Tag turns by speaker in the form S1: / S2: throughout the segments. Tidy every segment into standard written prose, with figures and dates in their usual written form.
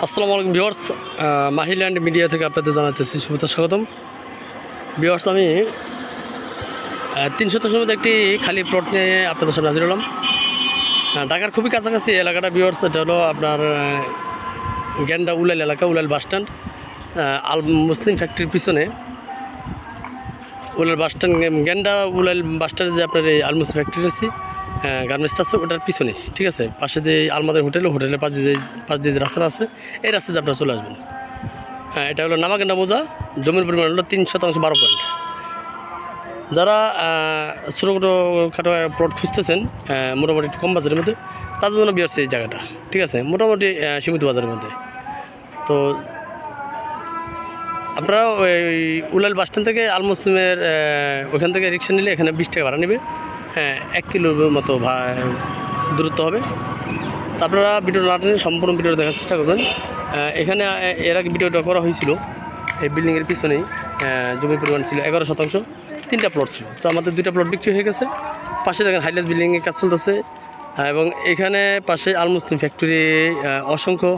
S1: আসসালামু আলাইকুম viewers, মাহিল্যান্ড media থেকে আপনাদের জানাতেছি শুভেচ্ছা স্বাগতম। ভিউয়ার্স, আমি 300 মধ্যে একটি খালি প্লট নিয়ে আপনাদের সামনে হাজির হলাম। ঢাকার খুবই কাছাকাছি এলাকাটা ভিউয়ার্স, এটা হলো আপনার গেন্ডা উলাইল এলাকা, উলাইল বাসস্ট্যান্ড, আল মুসলিম ফ্যাক্টরির পিছনে। উলাইল বাসস্ট্যান্ড, গেন্ডা উলাইল বাসস্ট্যান্ডে যে আপনার এই আল মুসলিম ফ্যাক্টরি আছে, গার্মেন্টসটা আছে, ওটার পিছনে, ঠিক আছে। পাশে যে আলমাদের হোটেলের পাশ দিয়ে যে রাস্তা আছে, এই রাস্তাতে আপনারা চলে আসবেন। হ্যাঁ, এটা হলো নামাগেন্ডা মোজা। জমির পরিমাণ হলো 3% 12 পয়েন্ট। যারা ছোটো খাটো প্লট খুঁজতেছেন মোটামুটি একটু কম বাজারের মধ্যে, তাদের জন্য বিয়ারছে এই জায়গাটা, ঠিক আছে, মোটামুটি সীমিত বাজারের মধ্যে। তো আপনারা ওই উলাইল বাসস্ট্যান্ড থেকে আল মুসলিমের ওখান থেকে রিক্সা নিলে এখানে 20 টাকা ভাড়া নেবে। হ্যাঁ, 1 কিলোর মতো দূরত্ব হবে। তো আপনারা ভিডিওটা না টেনে সম্পূর্ণ ভিডিওটা দেখার চেষ্টা করবেন। এখানে এর আগে ভিডিওটা করা হয়েছিল, এই বিল্ডিংয়ের পিছনেই জমির পরিমাণ ছিল 11%, 3টা প্লট ছিল। তো আমাদের 2টা প্লট বিক্রি হয়ে গেছে। পাশে দেখেন হাইলাইট বিল্ডিংয়ের কাজ চলতেছে, এবং এখানে পাশে আল মুসলিম ফ্যাক্টরি অসংখ্য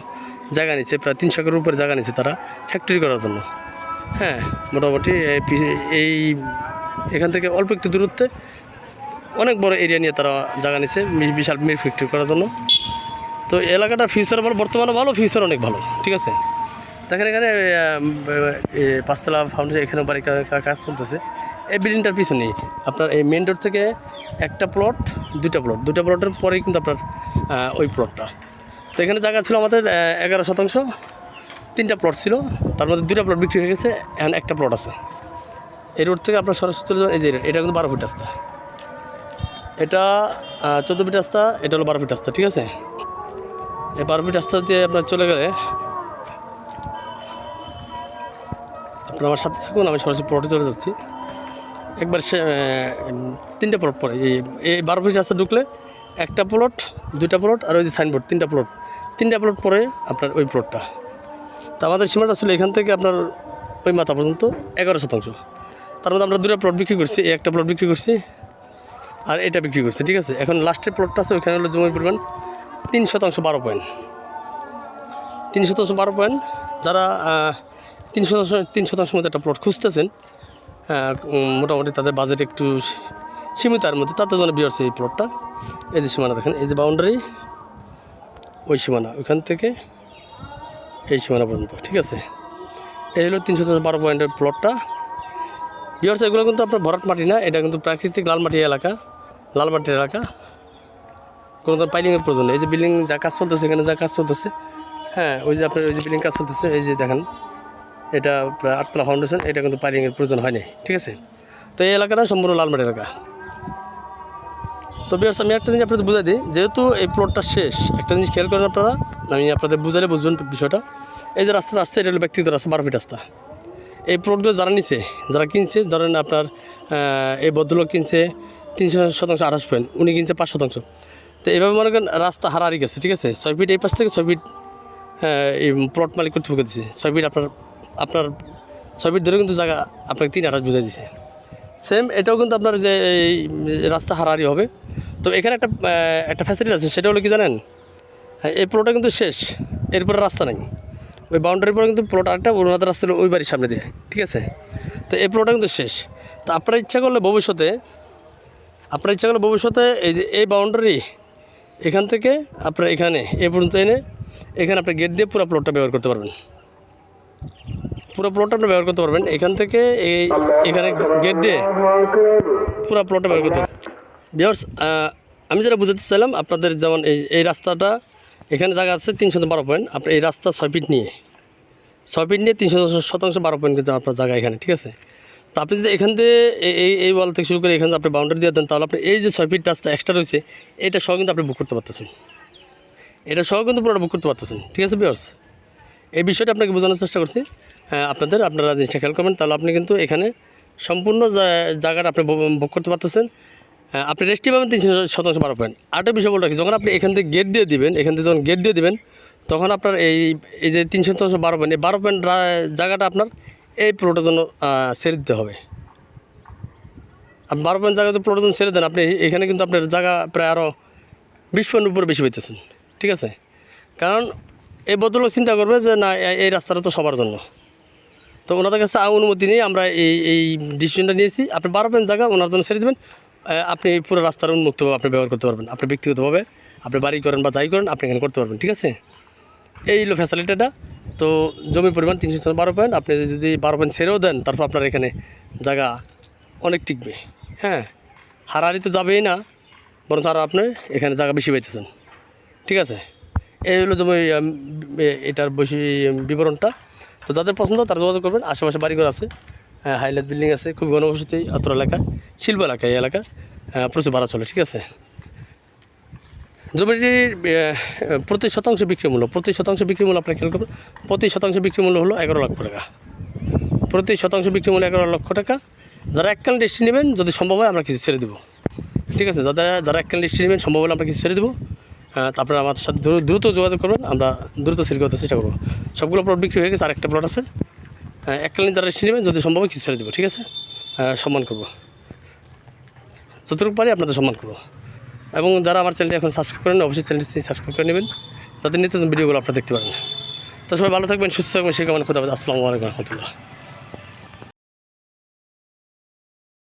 S1: জায়গা নিচ্ছে, প্রায় 300 একরের উপরে জায়গা নিচ্ছে তারা ফ্যাক্টরি করার জন্য। হ্যাঁ, মোটামুটি এই এখান থেকে অল্প একটু দূরত্বে অনেক বড় এরিয়া নিয়ে তারা জায়গা নিচ্ছে বিশাল মিল ফ্যাক্টরি করার জন্য। তো এলাকাটা ফিউচার ভালো, বর্তমানে ভালো, ফিউচার অনেক ভালো, ঠিক আছে। দেখেন এখানে 5তলা ফাউন্ডেশন, এখানে বাড়ি কাজ চলতেছে। এই বিল্ডিংটার পিছনেই আপনার এই মেন রোড থেকে একটা প্লট, 2টা প্লটের পরেই কিন্তু আপনার ওই প্লটটা। তো এখানে জায়গা ছিল আমাদের 11%, 3টা প্লট ছিল, তার মধ্যে 2টা প্লট বিক্রি হয়ে গেছে, এখন একটা প্লট আছে। এই রোড থেকে আপনার সরাসরি এই যে এটা কিন্তু 12 ফিট রাস্তা, এটা 14 ফিট রাস্তা, এটা হলো 12 ফিট রাস্তা, ঠিক আছে। এই 12 ফিট রাস্তা দিয়ে আপনার চলে গেলে আপনার আমার সাথে থাকুন, আমি সরাসরি প্লটে চলে যাচ্ছি। একবার 3টা প্লট পরে এই 12 ফিট রাস্তা ঢুকলে একটা প্লট, 2টা প্লট, আর ওই যে সাইনবোর্ড 3টা প্লট পরে আপনার ওই প্লটটা। তো আমাদের সীমাটা ছিল এখান থেকে আপনার ওই মাথা পর্যন্ত 11%। তার মধ্যে আমরা 2টা প্লট বিক্রি করছি, একটা প্লট বিক্রি করছি আর এটা বিক্রি করছি, ঠিক আছে। এখন লাস্টের প্লটটা আছে, ওইখানে হলো জমির পরিমাণ 3% 12 পয়েন্ট। 3% 12 পয়েন্ট। যারা 3% মধ্যে একটা প্লট খুঁজতেছেন, মোটামুটি তাদের বাজেট একটু সীমিত, তার মধ্যে তাদের জন্য বিয়ারছে এই প্লটটা। এই যে সীমানা দেখেন, এই যে বাউন্ডারি, ওই সীমানা, ওইখান থেকে এই সীমানা পর্যন্ত, ঠিক আছে। এই হলো 312 পয়েন্টের প্লটটা। বিয়ারছে এগুলো কিন্তু আপনার ভরাট মাটি না, এটা কিন্তু প্রাকৃতিক লাল মাটির এলাকা, কোনো ধরনের পাইলিংয়ের প্রয়োজন নেই। এই যে বিল্ডিং যা কাজ চলতেছে, এখানে যা কাজ চলতেছে, হ্যাঁ, ওই যে আপনার ওই যে বিল্ডিং কাজ চলতেছে, এই যে দেখেন, এটা প্রায় 8তলা ফাউন্ডেশন, এটা কিন্তু পাইলিংয়ের প্রয়োজন হয়নি, ঠিক আছে। তো এই এলাকাটা সম্পূর্ণ লালমাটি এলাকা। তো বিয়ার্স, আমি একটা জিনিস আপনাদের বুঝাই দিই, যেহেতু এই প্লটটা শেষ, একটা জিনিস খেয়াল করেন আপনারা, আমি আপনাদের বুঝালে বুঝবেন বিষয়টা। এই যে রাস্তাটা আসছে, এটা হলো ব্যক্তিগত রাস্তা, 12 ফিট রাস্তা। এই প্লটগুলো যারা কিনছে, ধরেন আপনার এই ভদ্রলোক কিনছে 3% 28 পয়েন্ট, উনি কিনছে 5%। তো এইভাবে মনে করেন রাস্তা হারাহারি গেছে, ঠিক আছে। 6 ফিট এই পাশ থেকে 6 ফিট এই প্লট মালিক কর্তৃপক্ষ দিচ্ছে, 6 ফিট আপনার 6 ফিট ধরে কিন্তু জায়গা আপনাকে 328 বুঝাই দিছে। সেম এটাও কিন্তু আপনার যে এই রাস্তা হারাহারি হবে। তো এখানে একটা ফ্যাসিলিটি আছে, সেটা হলো কি জানেন, হ্যাঁ, এই প্লটটা কিন্তু শেষ, এরপরে রাস্তা নেই। ওই বাউন্ডারির পরে কিন্তু প্লট আরেকটা ওনাদের রাস্তা ওই বাড়ির সামনে দিয়ে, ঠিক আছে। তো এই প্লটটা কিন্তু শেষ। তো আপনারা ইচ্ছা করলে ভবিষ্যতে এই যে এই বাউন্ডারি, এখান থেকে আপনার এখানে এ পর্যন্ত এনে এখানে আপনার গেট দিয়ে পুরো প্লটটা ব্যবহার করতে পারবেন। এখান থেকে এখানে গেট দিয়ে পুরো প্লটটা ব্যবহার করতে পারবেন। ভিউয়ার্স, আমি যেটা বুঝাতে চাইলাম আপনাদের, যেমন এই রাস্তাটা, এখানে জায়গা আছে 312 পয়েন্ট, আপনার এই রাস্তা 6 ফিট নিয়ে 300% 12 পয়েন্ট কিন্তু আপনার জায়গা এখানে, ঠিক আছে। তো আপনি যদি এখান থেকে এই ওয়াল থেকে শুরু করে এখানে আপনি বাউন্ডারি দিয়ে দেন, তাহলে আপনি এই যে 6 ফিট রাস্তা এক্সট্রা রয়েছে, এটা সহ কিন্তু আপনি বুক করতে পারতেছেন, পুরোটা বুক করতে পারতেছেন, ঠিক আছে ভিউয়ার্স। এই বিষয়টা আপনাকে বোঝানোর চেষ্টা করছি। আপনারা জিনিসটা খেয়াল করবেন, তাহলে আপনি কিন্তু এখানে সম্পূর্ণ জায়গাটা আপনি বুক করতে পারতেছেন। আপনি রেস্টি পাবেন 3% 12 পয়েন্ট। আরেকটা বিষয় বলে রাখি, যখন আপনি এখান থেকে গেট দিয়ে দিবেন, তখন আপনার এই যে 300% 12 পয়েন্ট, এই 12 পয়েন্ট জায়গাটা আপনার এই প্লটের জন্য ছেড়ে দিতে হবে। আপনি 12 পয়েন্ট জায়গা যদি প্লটের জন্য ছেড়ে দেন, আপনি এখানে কিন্তু আপনার জায়গা প্রায় আরও 20 পয়েন্ট উপরে বেশি পেতেছেন, ঠিক আছে। কারণ এই ভদ্রলোক চিন্তা করবে যে না এই রাস্তাটা তো সবার জন্য। তো ওনাদের কাছে অনুমতি নিয়ে আমরা এই ডিসিশনটা নিয়েছি। আপনি 12 পয়েন্ট জায়গা ওনার জন্য ছেড়ে দেবেন, আপনি পুরো রাস্তার উন্মুক্তভাবে আপনি ব্যবহার করতে পারবেন। আপনি ব্যক্তিগতভাবে আপনি বাড়ি করেন বা যাই করেন আপনি এখানে করতে পারবেন, ঠিক আছে। এই হলো ফ্যাসিলিটিটা। তো জমির পরিমাণ 312 পয়েন্ট, আপনি যদি 12 পয়েন্ট ছেড়েও দেন তারপর আপনার এখানে জায়গা অনেক টিকবে। হ্যাঁ, হারাহারি তো যাবেই না, বরং আরও আপনি এখানে জায়গা বেশি পাইতেছেন, ঠিক আছে। এই হলো জমি এটার বেশি বিবরণটা। তো যাদের পছন্দ তারা যোগাযোগ করবেন। আশেপাশে বাড়িঘর আছে, হাইলাইট বিল্ডিং আছে, খুব ঘনবসতি অত্র এলাকা, শিল্প এলাকা, এই এলাকা প্রচুর ভাড়া চলে, ঠিক আছে। জমিটির প্রতি শতাংশ বিক্রি মূল্য আপনার খেয়াল করবেন। প্রতি শতাংশ বিক্রি মূল্য হলো 11 লক্ষ টাকা। প্রতি শতাংশ বিক্রি মূল্য 11 লক্ষ টাকা। যারা এককালীন রেজিস্ট্রি নেবেন যদি সম্ভব হয় আমরা কিছু ছেড়ে দেবো, ঠিক আছে। যারা এককালীন রেজিস্ট্রি নেবেন সম্ভব হলে আমরা কিছু ছেড়ে দেবো। তারপরে আমার সাথে দ্রুত যোগাযোগ করবেন, আমরা দ্রুত সেল করতে চেষ্টা করবো। সবগুলো প্লট বিক্রি হয়ে গেছে, আরেকটা প্লট আছে। এককালীন যারা রেজিস্ট্রি নেবেন যদি সম্ভব হয় কিছু ছেড়ে দেবো, ঠিক আছে। সম্মান করবো, যতটুকু পারি আপনাদের সম্মান করবো। এবং যারা আমার চ্যানেলটি এখন সাবস্ক্রাইব করেন অবশ্যই চ্যানেলটি সাবস্ক্রাইব করে নেবেন, যাতে নিত্য নতুন ভিডিওগুলো আপনারা দেখতে পারেন। তো সবাই ভালো থাকবেন, সুস্থ থাকবেন, সেই কামনা করতে হবে। আসসালামু আলাইকুম রহমতুল্লাহ।